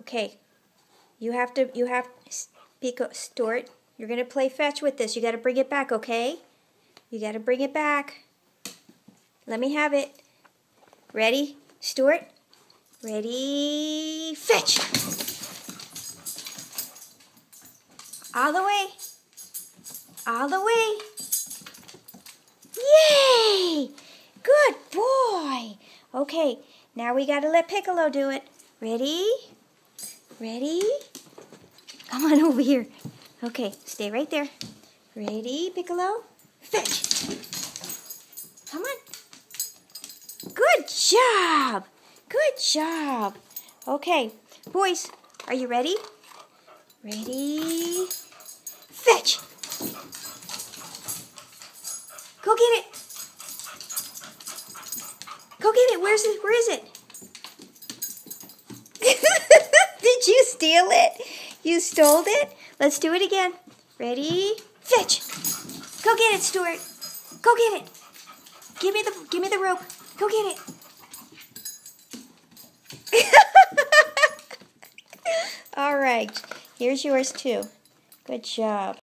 Okay, Pico, Stuart, you're going to play fetch with this. You got to bring it back, okay? You got to bring it back. Let me have it. Ready, Stuart? Ready, fetch! All the way. All the way. Yay! Good boy. Okay, now we got to let Piccolo do it. Ready? Ready? Come on over here. Okay, stay right there. Ready, Piccolo? Fetch. Come on. Good job. Good job. Okay, boys, are you ready? Ready? Fetch. Go get it. Go get it. Where is it? Did you steal it? You stole it? Let's do it again. Ready? Fetch. Go get it, Stuart. Go get it. Give me the rope. Go get it. All right. Here's yours too. Good job.